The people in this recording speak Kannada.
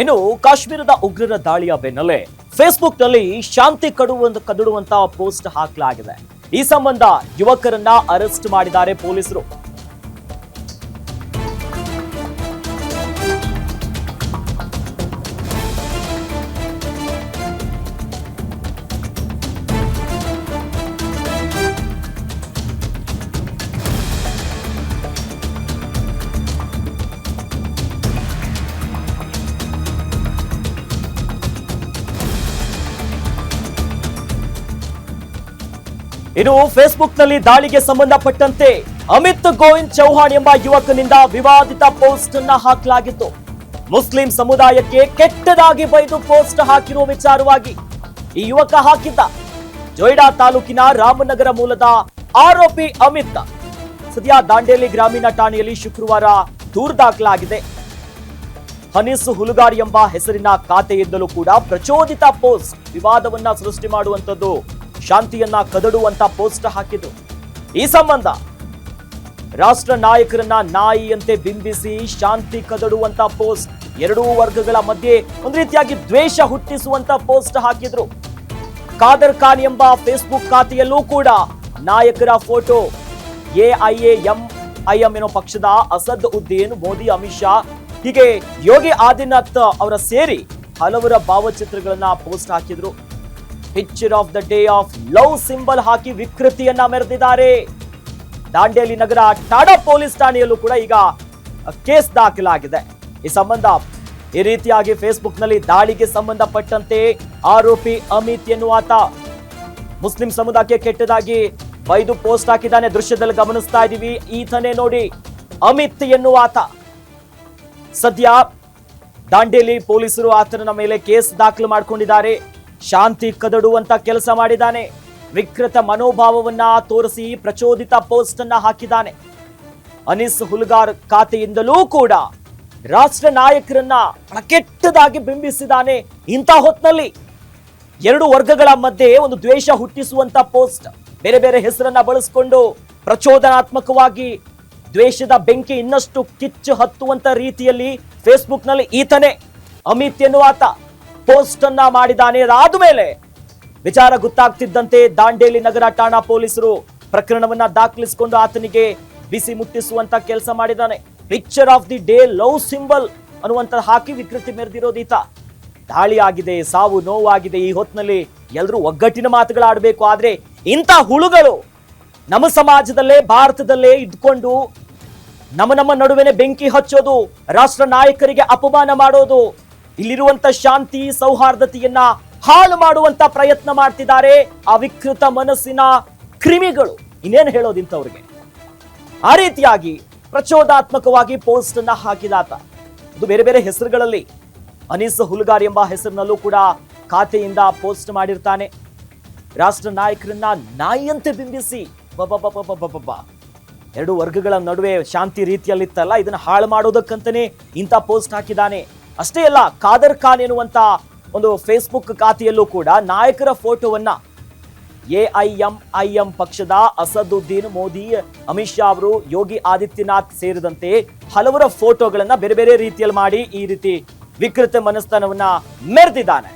ಇನ್ನು ಕಾಶ್ಮೀರದ ಉಗ್ರರ ದಾಳಿಯ ಬೆನ್ನಲ್ಲೇ ಫೇಸ್ಬುಕ್ ನಲ್ಲಿ ಶಾಂತಿ ಕದಡುವಂತಹ ಪೋಸ್ಟ್ ಹಾಕಲಾಗಿದೆ. ಈ ಸಂಬಂಧ ಯುವಕರನ್ನ ಅರೆಸ್ಟ್ ಮಾಡಿದ್ದಾರೆ ಪೊಲೀಸರು. ಇನ್ನು ಫೇಸ್ಬುಕ್ ನಲ್ಲಿ ದಾಳಿಗೆ ಸಂಬಂಧಪಟ್ಟಂತೆ ಅಮಿತ್ ಗೋವಿಂದ್ ಚೌಹಾಣ್ ಎಂಬ ಯುವಕನಿಂದ ವಿವಾದಿತ ಪೋಸ್ಟ್ ಅನ್ನ ಹಾಕಲಾಗಿತ್ತು. ಮುಸ್ಲಿಂ ಸಮುದಾಯಕ್ಕೆ ಕೆಟ್ಟದಾಗಿ ಬೈದು ಪೋಸ್ಟ್ ಹಾಕಿರುವ ವಿಚಾರವಾಗಿ ಈ ಯುವಕ ಹಾಕಿದ್ದ. ಜೊಯ್ಡಾ ತಾಲೂಕಿನ ರಾಮನಗರ ಮೂಲದ ಆರೋಪಿ ಅಮಿತ್ ಸದ್ಯ ದಾಂಡೇಲಿ ಗ್ರಾಮೀಣ ಠಾಣೆಯಲ್ಲಿ ಶುಕ್ರವಾರ ದೂರು ದಾಖಲಾಗಿದೆ. ಹನೀಸ್ ಹುಲಗಾರ್ ಎಂಬ ಹೆಸರಿನ ಖಾತೆಯಿಂದಲೂ ಕೂಡ ಪ್ರಚೋದಿತ ಪೋಸ್ಟ್ ವಿವಾದವನ್ನ ಸೃಷ್ಟಿ ಮಾಡುವಂತದ್ದು, ಶಾಂತಿಯನ್ನ ಕದಡುವಂತ ಪೋಸ್ಟ್ ಹಾಕಿದ್ರು. ಈ ಸಂಬಂಧ ರಾಷ್ಟ್ರ ನಾಯಕರನ್ನ ನಾಯಿಯಂತೆ ಬಿಂಬಿಸಿ ಶಾಂತಿ ಕದಡುವಂತ ಪೋಸ್ಟ್, ಎರಡೂ ವರ್ಗಗಳ ಮಧ್ಯೆ ಒಂದು ರೀತಿಯಾಗಿ ದ್ವೇಷ ಹುಟ್ಟಿಸುವಂತ ಪೋಸ್ಟ್ ಹಾಕಿದ್ರು. ಖಾದರ್ ಖಾನ್ ಎಂಬ ಫೇಸ್ಬುಕ್ ಖಾತೆಯಲ್ಲೂ ಕೂಡ ನಾಯಕರ ಫೋಟೋ, AIAMIM ಏನೋ ಪಕ್ಷದ ಅಸದ್ ಉದ್ದೀನ್, ಮೋದಿ, ಅಮಿತ್ ಶಾ, ಹೀಗೆ ಯೋಗಿ ಆದಿತ್ಯನಾಥ್ ಅವರ ಸೇರಿ ಹಲವರ ಭಾವಚಿತ್ರಗಳನ್ನ ಪೋಸ್ಟ್ ಹಾಕಿದ್ರು. Picture of the day of love symbol ಹಾಕಿ ವಿಕೃತಿಯನ್ನ ಮೆರೆದಿದ್ದಾರೆ. ದಾಂಡೇಲಿ ನಗರ ಟಾಡಾ ಪೊಲೀಸ್ ಠಾಣೆಯಲ್ಲೂ ಕೂಡ ಈಗ ಕೇಸ್ ದಾಖಲಾಗಿದೆ. ಈ ಸಂಬಂಧ ಈ ರೀತಿಯಾಗಿ ಫೇಸ್ಬುಕ್ ನಲ್ಲಿ ದಾಳಿಗೆ ಸಂಬಂಧಪಟ್ಟಂತೆ ಆರೋಪಿ ಅಮಿತ್ ಎನ್ನುವಾತ ಮುಸ್ಲಿಂ ಸಮುದಾಯಕ್ಕೆ ಕೆಟ್ಟದಾಗಿ ಬೈದು ಪೋಸ್ಟ್ ಹಾಕಿದ್ದಾನೆ. ದೃಶ್ಯದಲ್ಲಿ ಗಮನಿಸ್ತಾ ಇದೀವಿ, ಈತನೇ ನೋಡಿ ಅಮಿತ್ ಎನ್ನುವಾತ. ಸದ್ಯ ದಾಂಡೇಲಿ ಪೊಲೀಸರು ಆತನ ಮೇಲೆ ಕೇಸ್ ದಾಖಲು ಮಾಡಿಕೊಂಡಿದ್ದಾರೆ. ಶಾಂತಿ ಕದಡುವಂತ ಕೆಲಸ ಮಾಡಿದ್ದಾನೆ. ವಿಕೃತ ಮನೋಭಾವವನ್ನ ತೋರಿಸಿ ಪ್ರಚೋದಿತ ಪೋಸ್ಟ್ ಅನ್ನ ಹಾಕಿದ್ದಾನೆ. ಅನೀಸ್ ಹುಲ್ಗಾರ್ ಖಾತೆಯಿಂದಲೂ ಕೂಡ ರಾಷ್ಟ್ರ ನಾಯಕರನ್ನ ಕೆಟ್ಟದಾಗಿ ಬಿಂಬಿಸಿದ್ದಾನೆ. ಇಂಥ ಹೊತ್ತಿನಲ್ಲಿ ಎರಡು ವರ್ಗಗಳ ಮಧ್ಯೆ ಒಂದು ದ್ವೇಷ ಹುಟ್ಟಿಸುವಂತ ಪೋಸ್ಟ್, ಬೇರೆ ಬೇರೆ ಹೆಸರನ್ನ ಬಳಸಿಕೊಂಡು ಪ್ರಚೋದನಾತ್ಮಕವಾಗಿ ದ್ವೇಷದ ಬೆಂಕಿ ಇನ್ನಷ್ಟು ಕಿಚ್ಚು ಹತ್ತುವಂತ ರೀತಿಯಲ್ಲಿ ಫೇಸ್ಬುಕ್ ನಲ್ಲಿ ಈತನೇ ಅಮಿತ್ ಎನ್ನುವಾತ ಪೋಸ್ಟ್ ಅನ್ನ ಮಾಡಿದ್ದಾನೆ. ಅದಾದ ಮೇಲೆ ವಿಚಾರ ಗೊತ್ತಾಗ್ತಿದ್ದಂತೆ ದಾಂಡೇಲಿ ನಗರ ಠಾಣಾ ಪೊಲೀಸರು ಪ್ರಕರಣವನ್ನ ದಾಖಲಿಸಿಕೊಂಡು ಆತನಿಗೆ ಬಿಸಿ ಮುಟ್ಟಿಸುವಂತ ಕೆಲಸ ಮಾಡಿದ್ದಾನೆ. Picture of the day love symbol ಅನ್ನುವಂತ ಹಾಕಿ ವಿಕೃತಿ ಮೆರೆದಿರೋದು ಈತ. ದಾಳಿ ಆಗಿದೆ, ಸಾವು ನೋವಾಗಿದೆ. ಈ ಹೊತ್ತಿನಲ್ಲಿ ಎಲ್ಲರೂ ಒಗ್ಗಟ್ಟಿನ ಮಾತುಗಳಾಡಬೇಕು. ಆದ್ರೆ ಇಂಥ ಹುಳುಗಳು ನಮ್ಮ ಸಮಾಜದಲ್ಲೇ, ಭಾರತದಲ್ಲೇ ಇದ್ಕೊಂಡು ನಮ್ಮ ನಡುವೆನೆ ಬೆಂಕಿ ಹಚ್ಚೋದು, ರಾಷ್ಟ್ರ ನಾಯಕರಿಗೆ ಅಪಮಾನ ಮಾಡೋದು, ಇಲ್ಲಿರುವಂತ ಶಾಂತಿ ಸೌಹಾರ್ದತೆಯನ್ನ ಹಾಳು ಮಾಡುವಂತ ಪ್ರಯತ್ನ ಮಾಡ್ತಿದ್ದಾರೆ ಆ ವಿಕೃತ ಮನಸ್ಸಿನ ಕ್ರಿಮಿಗಳು. ಇನ್ನೇನು ಹೇಳೋದು ಇಂಥವ್ರಿಗೆ? ಆ ರೀತಿಯಾಗಿ ಪ್ರಚೋದಾತ್ಮಕವಾಗಿ ಪೋಸ್ಟ್ ಅನ್ನ ಹಾಕಿದಾತ. ಇದು ಬೇರೆ ಬೇರೆ ಹೆಸರುಗಳಲ್ಲಿ, ಅನೀಸ್ ಹುಲ್ಗಾರ್ ಎಂಬ ಹೆಸರಿನಲ್ಲೂ ಕೂಡ ಖಾತೆಯಿಂದ ಪೋಸ್ಟ್ ಮಾಡಿರ್ತಾನೆ. ರಾಷ್ಟ್ರ ನಾಯಕರನ್ನ ನಾಯಿಯಂತೆ ಬಿಂಬಿಸಿ ಎರಡು ವರ್ಗಗಳ ನಡುವೆ ಶಾಂತಿ ರೀತಿಯಲ್ಲಿತ್ತಲ್ಲ, ಇದನ್ನ ಹಾಳು ಮಾಡೋದಕ್ಕಂತಾನೆ ಇಂಥ ಪೋಸ್ಟ್ ಹಾಕಿದ್ದಾನೆ. ಅಷ್ಟೇ ಅಲ್ಲ, ಖಾದರ್ ಖಾನ್ ಎನ್ನುವಂತ ಒಂದು ಫೇಸ್ಬುಕ್ ಖಾತೆಯಲ್ಲೂ ಕೂಡ ನಾಯಕರ ಫೋಟೋವನ್ನ AIMIM ಪಕ್ಷದ ಅಸದುದ್ದೀನ್, ಮೋದಿ, ಅಮಿತ್ ಶಾ ಅವರು, ಯೋಗಿ ಆದಿತ್ಯನಾಥ್ ಸೇರಿದಂತೆ ಹಲವರ ಫೋಟೋಗಳನ್ನ ಬೇರೆ ಬೇರೆ ರೀತಿಯಲ್ಲಿ ಮಾಡಿ ಈ ರೀತಿ ವಿಕೃತ ಮನಸ್ಥಾನವನ್ನ ಮೆರೆದಿದ್ದಾನೆ.